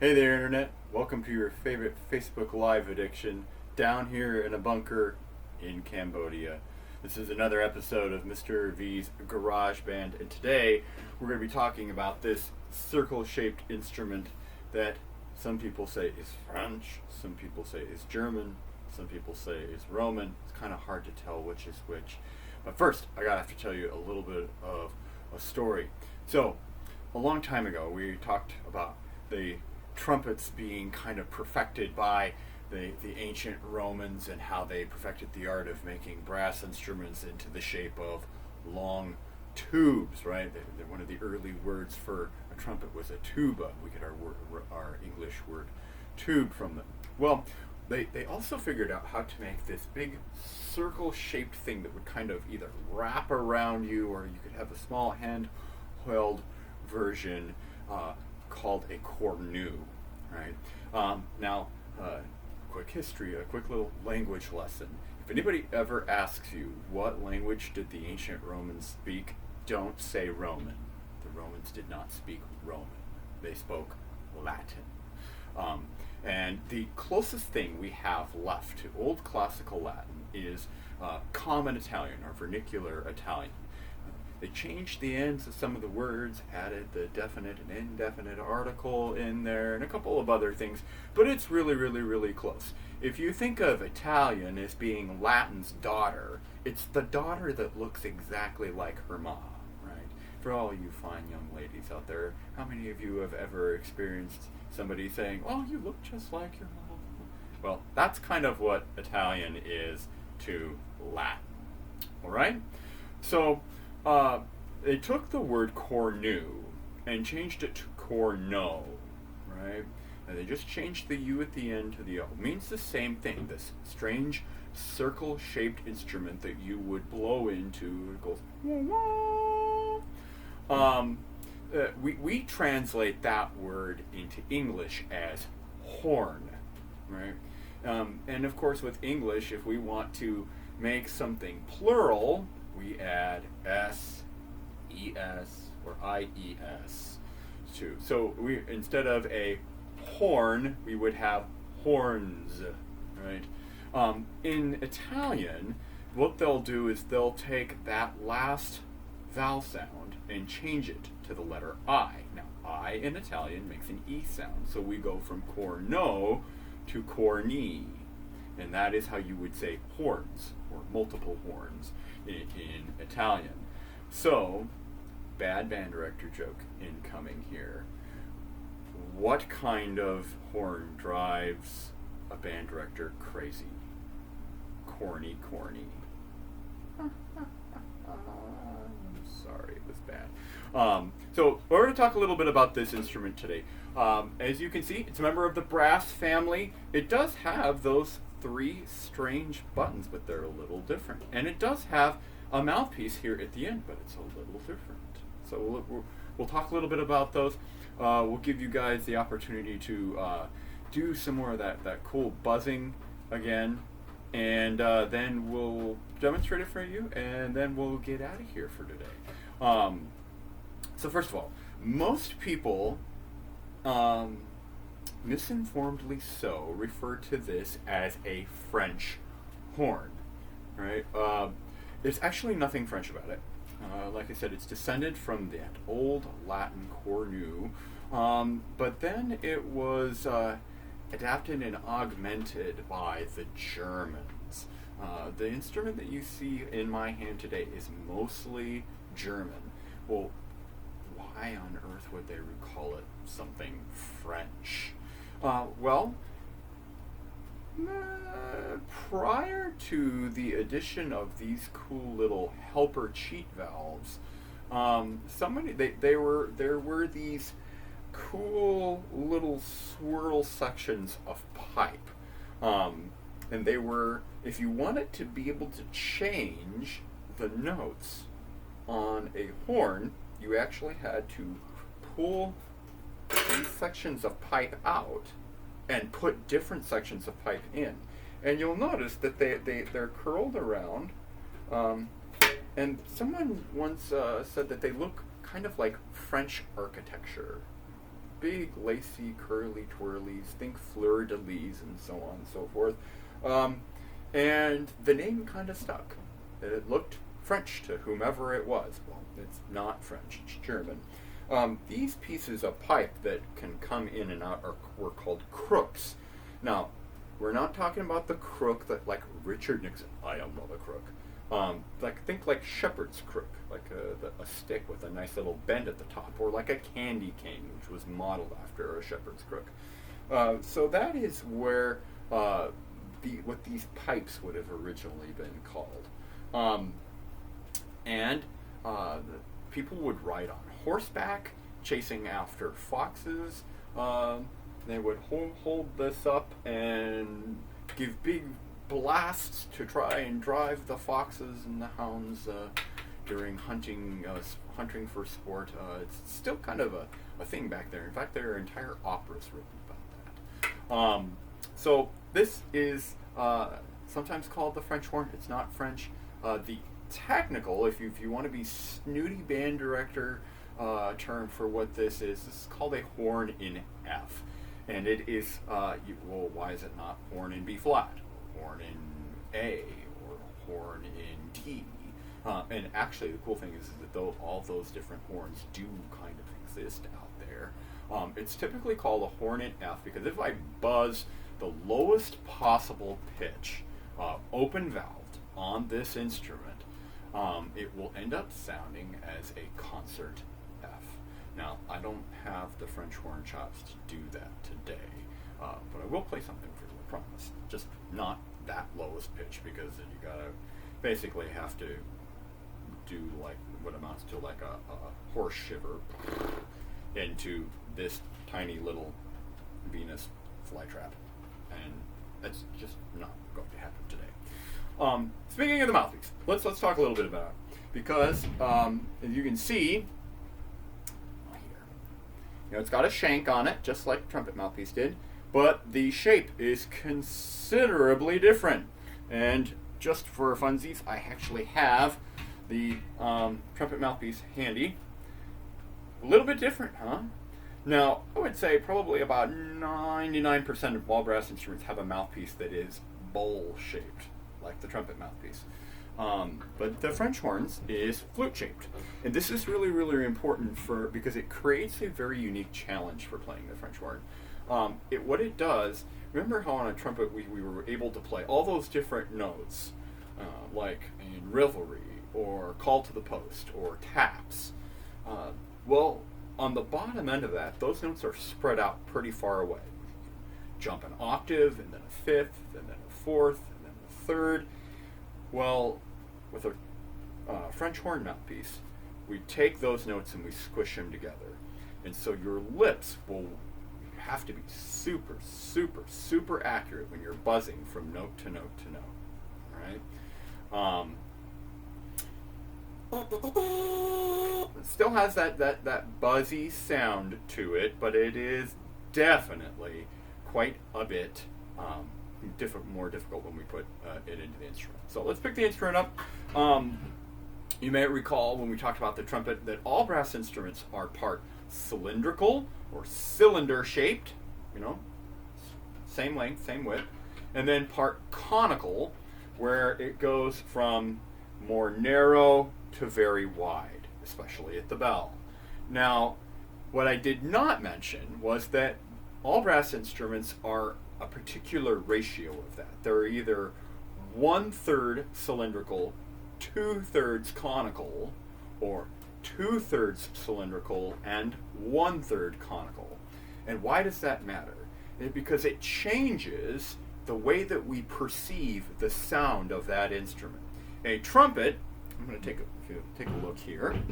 Hey there, Internet. Welcome to your favorite Facebook Live addiction down here in a bunker in Cambodia. This is another episode of Mr.V's Garage Band, and today we're going to be talking about this circle shaped instrument that some people say is French, some people say is German, some people say is Roman. It's kind of hard to tell which is which. But first, I have to tell you a little bit of a story. So, a long time ago, we talked about the trumpets being kind of perfected by the ancient Romans and how they perfected the art of making brass instruments into the shape of long tubes, right? One of the early words for a trumpet was a tuba. We get our English word tube from them. Well, they also figured out how to make this big circle-shaped thing that would kind of either wrap around you, or you could have a small hand-held version called a cornu, right? Now, quick history, a quick little language lesson. If anybody ever asks you what language did the ancient Romans speak, don't say Roman. The Romans did not speak Roman. They spoke Latin. And the closest thing we have left to Old Classical Latin is Common Italian, or vernacular Italian. They changed the ends of some of the words, added the definite and indefinite article in there, and a couple of other things, but it's really, really, really close. If you think of Italian as being Latin's daughter, it's the daughter that looks exactly like her mom, right? For all you fine young ladies out there, how many of you have ever experienced somebody saying, "Oh, you look just like your mom"? Well, that's kind of what Italian is to Latin, all right? So, they took the word cornu and changed it to corno, right? And they just changed the U at the end to the O. It means the same thing, this strange circle-shaped instrument that you would blow into. It goes, we translate that word into English as horn, right? And of course with English, if we want to make something plural, we add S, ES, or IES too. So we, instead of a horn, we would have horns, right? In Italian, what they'll do is they'll take that last vowel sound and change it to the letter I. Now, I in Italian makes an E sound, so we go from corno to corni. And that is how you would say horns, or multiple horns, in Italian. So, bad band director joke incoming here. What kind of horn drives a band director crazy? Corny, corny. I'm sorry, it was bad. So, we're going to talk a little bit about this instrument today. As you can see, it's a member of the brass family. It does have those three strange buttons, but they're a little different. And it does have a mouthpiece here at the end, but it's a little different. So we'll talk a little bit about those. We'll give you guys the opportunity to do some more of that cool buzzing again, and then we'll demonstrate it for you, and then we'll get out of here for today. So first of all, most people, misinformedly so, refer to this as a French horn, right? There's actually nothing French about it. Like I said, it's descended from that old Latin cornu, but then it was adapted and augmented by the Germans. The instrument that you see in my hand today is mostly German. Well, why on earth would they recall it something French? Prior to the addition of these cool little helper cheat valves, there were these cool little swirl sections of pipe, and they were, if you wanted to be able to change the notes on a horn, you actually had to pull these sections of pipe out and put different sections of pipe in. And you'll notice that they're curled around, and someone once said that they look kind of like French architecture. big, lacy, curly twirlies, think fleur-de-lis and so on and so forth. And the name kind of stuck. It looked French to whomever it was. Well, it's not French, it's German. These pieces of pipe that can come in and out were called crooks. Now, we're not talking about the crook that, like Richard Nixon, I am not a crook. Think like shepherd's crook, like a stick with a nice little bend at the top, or like a candy cane, which was modeled after a shepherd's crook. So that is where what these pipes would have originally been called. People would ride on horseback, chasing after foxes. They would hold this up and give big blasts to try and drive the foxes and the hounds during hunting for sport. It's still kind of a thing back there. In fact, there are entire operas written about that. So this is sometimes called the French horn. It's not French. The technical, if you want to be snooty band director term for what this is called a horn in F. And it is, why is it not horn in B flat, horn in A, or horn in D? And actually, the cool thing is that all those different horns do kind of exist out there. It's typically called a horn in F because if I buzz the lowest possible pitch, open valved, on this instrument, it will end up sounding as a concert F. Now, I don't have the French horn chops to do that today, but I will play something for you, I promise. Just not that lowest pitch, because then you gotta basically have to do like what amounts to like a horse shiver into this tiny little Venus flytrap, and that's just not going to happen today. Speaking of the mouthpiece, let's talk a little bit about it, because as you can see. It's got a shank on it, just like the trumpet mouthpiece did, but the shape is considerably different. And just for funsies, I actually have the trumpet mouthpiece handy. A little bit different, huh? Now, I would say probably about 99% of all brass instruments have a mouthpiece that is bowl-shaped, like the trumpet mouthpiece. But the French horns is flute-shaped. And this is really, really important because it creates a very unique challenge for playing the French horn. What it does, remember how on a trumpet we were able to play all those different notes, like in revelry, or call to the post, or taps. Well, on the bottom end of that, those notes are spread out pretty far away. Jump an octave, and then a fifth, and then a fourth, and then a third. Well, with a French horn mouthpiece, we take those notes and we squish them together. And so your lips will have to be super, super, super accurate when you're buzzing from note to note to note. All right? It still has that buzzy sound to it, but it is definitely quite a bit more difficult when we put it into the instrument. So let's pick the instrument up. You may recall when we talked about the trumpet that all brass instruments are part cylindrical or cylinder shaped, same length, same width, and then part conical, where it goes from more narrow to very wide, especially at the bell. Now, what I did not mention was that all brass instruments are a particular ratio of that. They're either 1/3 cylindrical, 2/3 conical, or 2/3 cylindrical and 1/3 conical. And why does that matter? Because it changes the way that we perceive the sound of that instrument. A trumpet, I'm going to take a look here,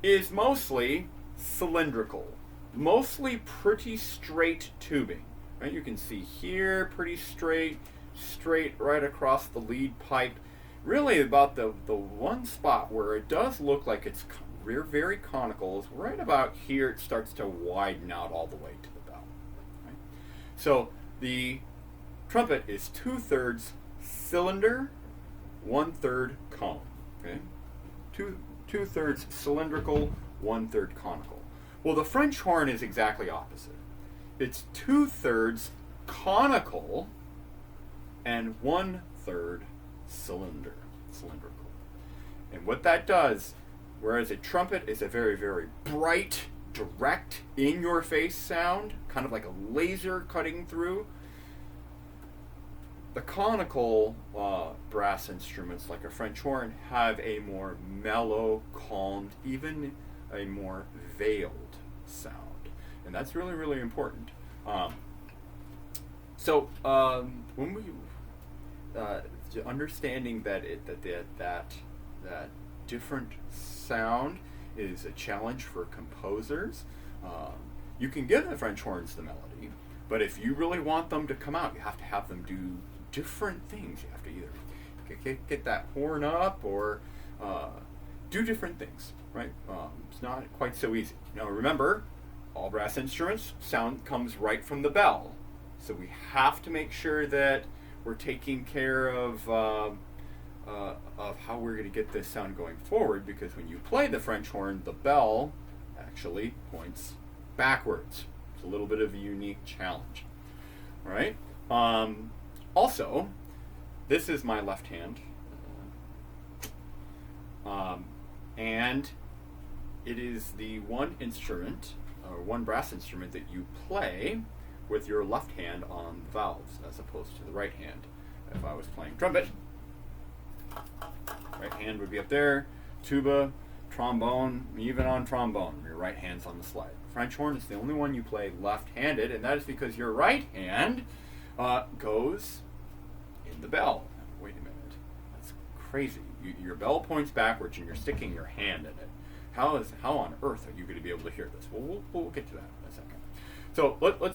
is mostly cylindrical, mostly pretty straight tubing. Right? You can see here, pretty straight right across the lead pipe. Really about the one spot where it does look like it's very conical is right about here. It starts to widen out all the way to the bell. Right? So the trumpet is 2/3 cylinder, 1/3 cone. Okay, 2/3 cylindrical, 1/3 conical. Well, the French horn is exactly opposite. It's 2/3 conical and 1/3 cylindrical. And what that does, whereas a trumpet is a very, very bright, direct, in-your-face sound, kind of like a laser cutting through, the conical brass instruments, like a French horn, have a more mellow, calmed, even a more veiled sound. And that's really, really important. When we understanding that that different sound is a challenge for composers, you can give the French horns the melody, but if you really want them to come out, you have to have them do different things. You have to either get that horn up or do different things, right? It's not quite so easy. Now remember, all brass instruments, sound comes right from the bell. So we have to make sure that we're taking care of how we're going to get this sound going forward, because when you play the French horn, the bell actually points backwards. It's a little bit of a unique challenge. All right? Also, this is my left hand. And it is the one instrument, or one brass instrument, that you play with your left hand on the valves, as opposed to the right hand. If I was playing trumpet, right hand would be up there, tuba, trombone, even on trombone, your right hand's on the slide. French horn is the only one you play left-handed, and that is because your right hand goes in the bell. Wait a minute, that's crazy. Your bell points backwards and you're sticking your hand in it. How on earth are you going to be able to hear this? Well, we'll get to that in a second. So let's